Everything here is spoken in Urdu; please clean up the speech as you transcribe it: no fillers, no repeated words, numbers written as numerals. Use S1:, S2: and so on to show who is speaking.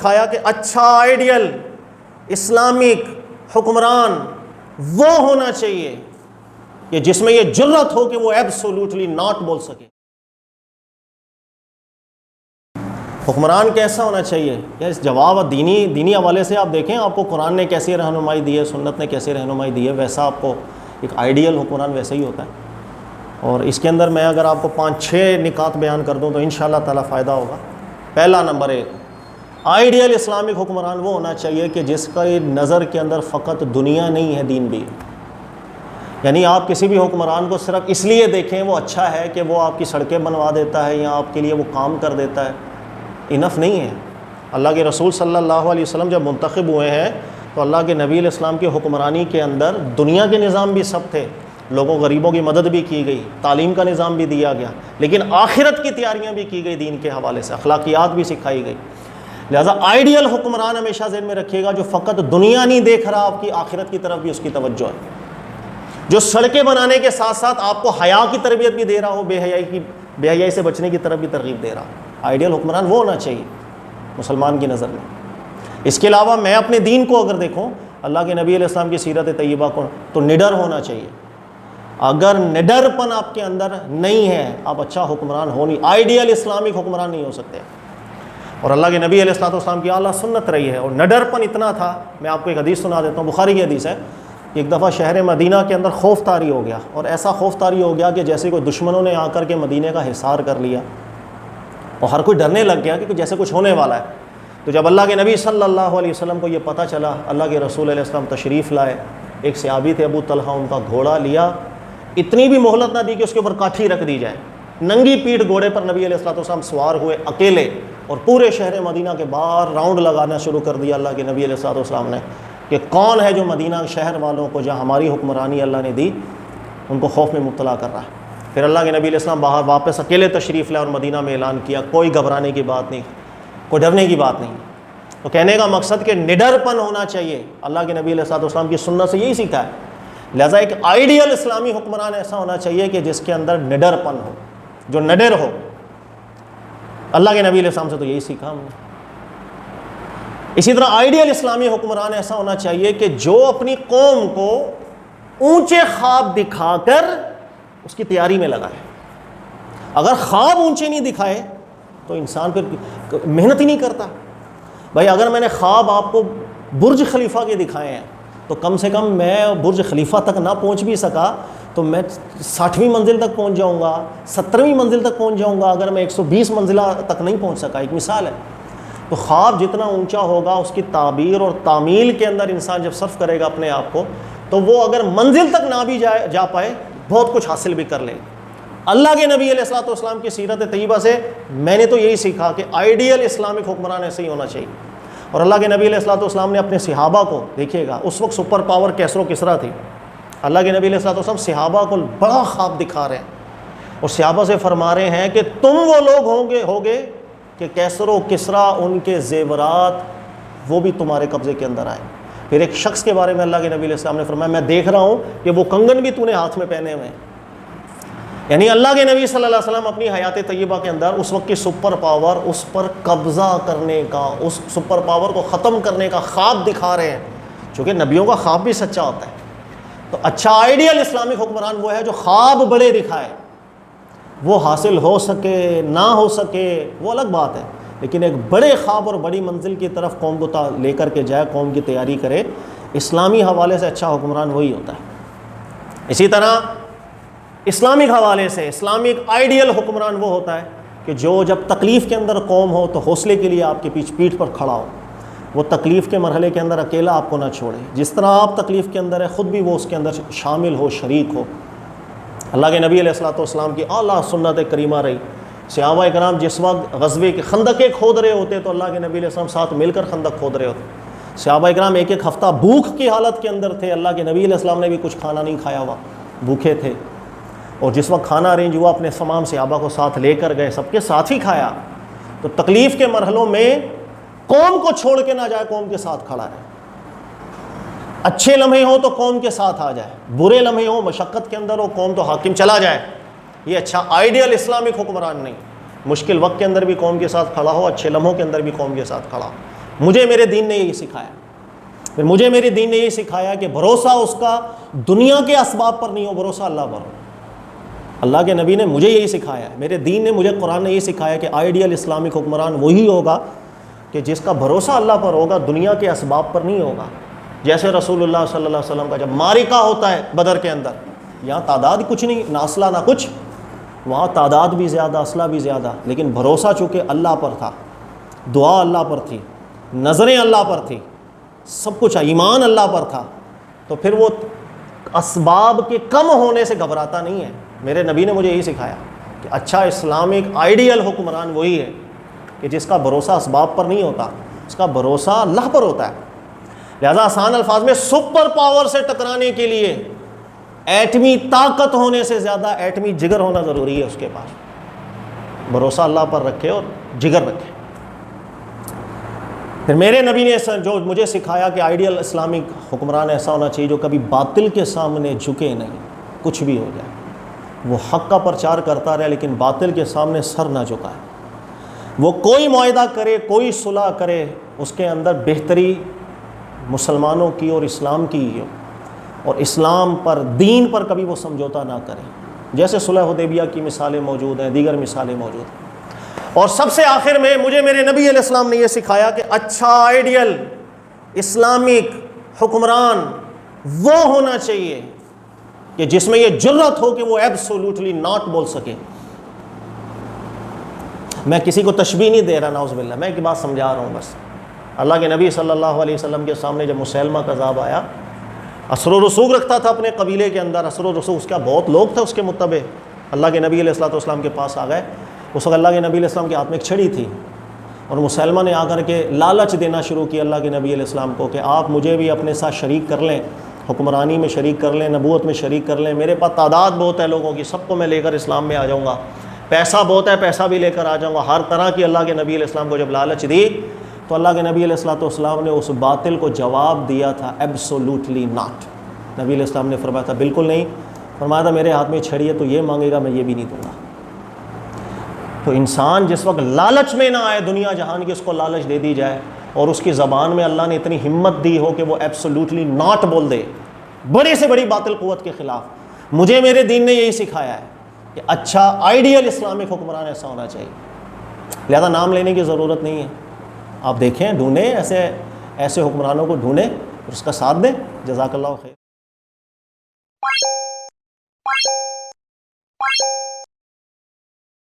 S1: دکھایا کہ اچھا آئیڈیل اسلامک حکمران وہ ہونا چاہیے کہ جس میں یہ جرت ہو کہ وہ ایبسولوٹلی ناٹ بول سکے. حکمران کیسا ہونا چاہیے؟ اس جواب دینی حوالے سے آپ دیکھیں آپ کو قرآن نے کیسی رہنمائی دی ہے، سنت نے کیسی رہنمائی دی ہے، ویسا آپ کو ایک آئیڈیل حکمران ویسا ہی ہوتا ہے. اور اس کے اندر میں اگر آپ کو 5-6 نکات بیان کر دوں تو انشاءاللہ تعالیٰ فائدہ ہوگا. پہلا نمبر 1، آئیڈیل اسلامک حکمران وہ ہونا چاہیے کہ جس کا نظر کے اندر فقط دنیا نہیں ہے، دین بھی. یعنی آپ کسی بھی حکمران کو صرف اس لیے دیکھیں وہ اچھا ہے کہ وہ آپ کی سڑکیں بنوا دیتا ہے یا آپ کے لیے وہ کام کر دیتا ہے، انف نہیں ہے. اللہ کے رسول صلی اللہ علیہ وسلم جب منتخب ہوئے ہیں تو اللہ کے نبی علیہ السلام کی حکمرانی کے اندر دنیا کے نظام بھی سب تھے، لوگوں غریبوں کی مدد بھی کی گئی، تعلیم کا نظام بھی دیا گیا، لیکن آخرت کی تیاریاں بھی کی گئی، دین کے حوالے سے اخلاقیات بھی سکھائی گئی. لہذا آئیڈیل حکمران ہمیشہ ذہن میں رکھیے گا جو فقط دنیا نہیں دیکھ رہا، آپ کی آخرت کی طرف بھی اس کی توجہ ہے، جو سڑکیں بنانے کے ساتھ ساتھ آپ کو حیا کی تربیت بھی دے رہا ہو، بے حیائی سے بچنے کی طرف بھی ترغیب دے رہا ہو. آئیڈیل حکمران وہ ہونا چاہیے مسلمان کی نظر میں. اس کے علاوہ میں اپنے دین کو اگر دیکھوں، اللہ کے نبی علیہ السلام کی سیرت طیبہ کو، تو نڈر ہونا چاہیے. اگر نڈر پن آپ کے اندر نہیں ہے آپ اچھا حکمران ہو نہیں، آئیڈیل اسلامک حکمران نہیں ہو سکتے. اور اللہ کے نبی علیہ السلام کی اعلیٰ سنت رہی ہے، اور نڈر پن اتنا تھا. میں آپ کو ایک حدیث سنا دیتا ہوں، بخاری کی حدیث ہے. ایک دفعہ شہر مدینہ کے اندر خوف طاری ہو گیا، اور ایسا خوف طاری ہو گیا کہ جیسے کوئی دشمنوں نے آ کر کے مدینہ کا حصار کر لیا، اور ہر کوئی ڈرنے لگ گیا کہ جیسے کچھ ہونے والا ہے. تو جب اللہ کے نبی صلی اللہ علیہ وسلم کو یہ پتہ چلا، اللہ کے رسول علیہ السلام تشریف لائے. ایک صحابی تھے ابو طلحہ، ان کا گھوڑا لیا، اتنی بھی مہلت نہ دی کہ اس کے اوپر کاٹھی رکھ دی جائے. ننگی پیٹھ گھوڑے پر نبی علیہ السلام سوار ہوئے اکیلے، اور پورے شہر مدینہ کے باہر راؤنڈ لگانا شروع کر دیا اللہ کے نبی علیہ السلام نے کہ کون ہے جو مدینہ شہر والوں کو جہاں ہماری حکمرانی اللہ نے دی ان کو خوف میں مبتلا کر رہا ہے. پھر اللہ کے نبی علیہ السلام باہر واپس اکیلے تشریف لائے اور مدینہ میں اعلان کیا، کوئی گھبرانے کی بات نہیں، کوئی ڈرنے کی بات نہیں. تو کہنے کا مقصد کہ نڈر پن ہونا چاہیے. اللہ کے نبی علیہ السلام کی سنت سے یہی سیکھا ہے. لہذا ایک آئیڈیل اسلامی حکمران ایسا ہونا چاہیے کہ جس کے اندر نڈر پن ہو، جو نڈر ہو. اللہ کے نبی علیہ السلام سے تو یہی سیکھا ہم نے. اسی طرح آئیڈیل اسلامی حکمران ایسا ہونا چاہیے کہ جو اپنی قوم کو اونچے خواب دکھا کر اس کی تیاری میں لگائے. اگر خواب اونچے نہیں دکھائے تو انسان پھر محنت ہی نہیں کرتا. بھائی اگر میں نے خواب آپ کو برج خلیفہ کے دکھائے ہیں تو کم سے کم میں برج خلیفہ تک نہ پہنچ بھی سکا تو میں 60ویں منزل تک پہنچ جاؤں گا، 70ویں منزل تک پہنچ جاؤں گا اگر میں 120 منزلہ تک نہیں پہنچ سکا. ایک مثال ہے. تو خواب جتنا اونچا ہوگا اس کی تعبیر اور تعمیل کے اندر انسان جب صرف کرے گا اپنے آپ کو تو وہ اگر منزل تک نہ بھی جا پائے بہت کچھ حاصل بھی کر لے. اللہ کے نبی علیہ السلام کی سیرت طیبہ سے میں نے تو یہی سیکھا کہ آئیڈیل اسلامک حکمران ایسے ہی ہونا چاہیے. اور اللہ کے نبی علیہ السلام نے اپنے صحابہ کو دیکھیے گا، اس وقت سپر پاور کیسر و کسریٰ تھی. اللہ کے نبی علیہ السلام صحابہ کو بڑا خواب دکھا رہے ہیں اور صحابہ سے فرما رہے ہیں کہ تم وہ لوگ ہوگے کہ کیسر و کسریٰ ان کے زیورات وہ بھی تمہارے قبضے کے اندر آئے. پھر ایک شخص کے بارے میں اللہ کے نبی علیہ السلام نے فرمایا میں دیکھ رہا ہوں کہ وہ کنگن بھی تو نے ہاتھ میں پہنے ہوئے ہیں. یعنی اللہ کے نبی صلی اللہ علیہ وسلم اپنی حیات طیبہ کے اندر اس وقت کی سپر پاور، اس پر قبضہ کرنے کا، اس سپر پاور کو ختم کرنے کا خواب دکھا رہے ہیں، چونکہ نبیوں کا خواب بھی سچا ہوتا ہے. تو اچھا آئیڈیل اسلامک حکمران وہ ہے جو خواب بڑے دکھائے. وہ حاصل ہو سکے نہ ہو سکے وہ الگ بات ہے، لیکن ایک بڑے خواب اور بڑی منزل کی طرف قوم کو لے کر کے جائے، قوم کی تیاری کرے. اسلامی حوالے سے اچھا حکمران وہی ہوتا ہے. اسی طرح اسلامک حوالے سے اسلامک آئیڈیل حکمران وہ ہوتا ہے کہ جو جب تکلیف کے اندر قوم ہو تو حوصلے کے لیے آپ کے پیٹھ پر کھڑا ہو. وہ تکلیف کے مرحلے کے اندر اکیلا آپ کو نہ چھوڑے. جس طرح آپ تکلیف کے اندر ہے خود بھی وہ اس کے اندر شامل ہو، شریک ہو. اللہ کے نبی علیہ السلام کی اعلیٰ سنت کریمہ رہی. صحابہ کرام جس وقت غزوے کے خندقیں کھود رہے ہوتے تو اللہ کے نبی علیہ السلام ساتھ مل کر خندق کھود رہے ہوتے. صحابہ کرام ایک ہفتہ بھوک کی حالت کے اندر تھے. اللہ کے نبی علیہ السلام نے بھی کچھ کھانا نہیں کھایا ہوا، بھوکے تھے. اور جس وقت کھانا ارینج ہوا اپنے تمام صحابہ کو ساتھ لے کر گئے، سب کے ساتھ ہی کھایا. تو تکلیف کے مرحلوں میں قوم کو چھوڑ کے نہ جائے، قوم کے ساتھ کھڑا رہے. اچھے لمحے ہوں تو قوم کے ساتھ آ جائے، برے لمحے ہوں مشقت کے اندر ہو قوم تو حاکم چلا جائے. یہ اچھا آئیڈیل اسلامک حکمران نہیں. مشکل وقت کے اندر بھی قوم کے ساتھ کھڑا ہو، اچھے لمحوں کے اندر بھی قوم کے ساتھ کھڑا ہو. مجھے میرے دین نے یہی سکھایا. پھر مجھے میرے دین نے یہی سکھایا کہ بھروسہ اس کا دنیا کے اسباب پر نہیں ہو, بھروسہ اللہ پر ہو. اللہ کے نبی نے مجھے یہی سکھایا ہے, میرے دین نے, مجھے قرآن نے یہی سکھایا کہ آئیڈیل اسلامک حکمران وہی ہوگا کہ جس کا بھروسہ اللہ پر ہوگا, دنیا کے اسباب پر نہیں ہوگا. جیسے رسول اللہ صلی اللہ علیہ وسلم کا جب معرکہ ہوتا ہے بدر کے اندر, یہاں تعداد کچھ نہیں, نہ اسلحہ نہ کچھ, وہاں تعداد بھی زیادہ, اسلحہ بھی زیادہ, لیکن بھروسہ چونکہ اللہ پر تھا, دعا اللہ پر تھی, نظریں اللہ پر تھی, سب کچھ ایمان اللہ پر تھا, تو پھر وہ اسباب کے کم ہونے سے گھبراتا نہیں ہے. میرے نبی نے مجھے یہی سکھایا کہ اچھا اسلامک آئیڈیل حکمران وہی ہے کہ جس کا بھروسہ اسباب پر نہیں ہوتا, اس کا بھروسہ اللہ پر ہوتا ہے. لہذا آسان الفاظ میں سپر پاور سے ٹکرانے کے لیے ایٹمی طاقت ہونے سے زیادہ ایٹمی جگر ہونا ضروری ہے اس کے پاس. بھروسہ اللہ پر رکھے اور جگر رکھے. پھر میرے نبی نے جو مجھے سکھایا کہ آئیڈیل اسلامک حکمران ایسا ہونا چاہیے جو کبھی باطل کے سامنے جھکے نہیں, کچھ بھی ہو جائے, وہ حق کا پرچار کرتا رہے لیکن باطل کے سامنے سر نہ جھکائے. وہ کوئی معاہدہ کرے, کوئی صلح کرے, اس کے اندر بہتری مسلمانوں کی اور اسلام کی ہی ہو, اور اسلام پر, دین پر کبھی وہ سمجھوتا نہ کرے. جیسے صلح حدیبیہ کی مثالیں موجود ہیں, دیگر مثالیں موجود ہیں. اور سب سے آخر میں مجھے میرے نبی علیہ السلام نے یہ سکھایا کہ اچھا آئیڈیل اسلامک حکمران وہ ہونا چاہیے کہ جس میں یہ جرت ہو کہ وہ ایبسولوٹلی ناٹ بول سکے. میں کسی کو تشبیہ نہیں دے رہا, نعوذ باللہ, میں ایک بات سمجھا رہا ہوں بس. اللہ کے نبی صلی اللہ علیہ وسلم کے سامنے جب مسیلمہ کذاب آیا, اثر و رسوخ رکھتا تھا اپنے قبیلے کے اندر, اثر و رسوخ, اس کا بہت لوگ تھے اس کے متبع. اللہ کے نبی علیہ الصلوۃ والسلام کے پاس آ گئے. اس وقت اللہ کے نبی علیہ السلام کے ہاتھ میں ایک چھڑی تھی, اور مسلمہ نے آ کر کے لالچ دینا شروع کیا اللہ کے نبی علیہ السلام کو کہ آپ مجھے بھی اپنے ساتھ شریک کر لیں, حکمرانی میں شریک کر لیں, نبوت میں شریک کر لیں, میرے پاس تعداد بہت ہے لوگوں کی, سب کو میں لے کر اسلام میں آ جاؤں گا, پیسہ بہت ہے, پیسہ بھی لے کر آ جاؤں گا. ہر طرح کی اللہ کے نبی علیہ السلام کو جب لالچ دی تو اللہ کے نبی علیہ الصلوۃ والسلام نے اس باطل کو جواب دیا تھا ایبسولوٹلی ناٹ. نبی علیہ السلام نے فرمایا تھا بالکل نہیں. فرمایا تھا میرے ہاتھ میں چھڑی ہے تو یہ مانگے گا, میں یہ بھی نہیں دوں گا. تو انسان جس وقت لالچ میں نہ آئے, دنیا جہان کی اس کو لالچ دے دی جائے, اور اس کی زبان میں اللہ نے اتنی ہمت دی ہو کہ وہ ایبسولوٹلی ناٹ بول دے بڑی سے بڑی باطل قوت کے خلاف. مجھے میرے دین نے یہی سکھایا ہے کہ اچھا آئیڈیل اسلامک حکمران ایسا ہونا چاہیے. لہذا نام لینے کی ضرورت نہیں ہے, آپ دیکھیں, ڈھونڈیں, ایسے حکمرانوں کو ڈھونڈیں, اس کا ساتھ دیں. جزاک اللہ خیر.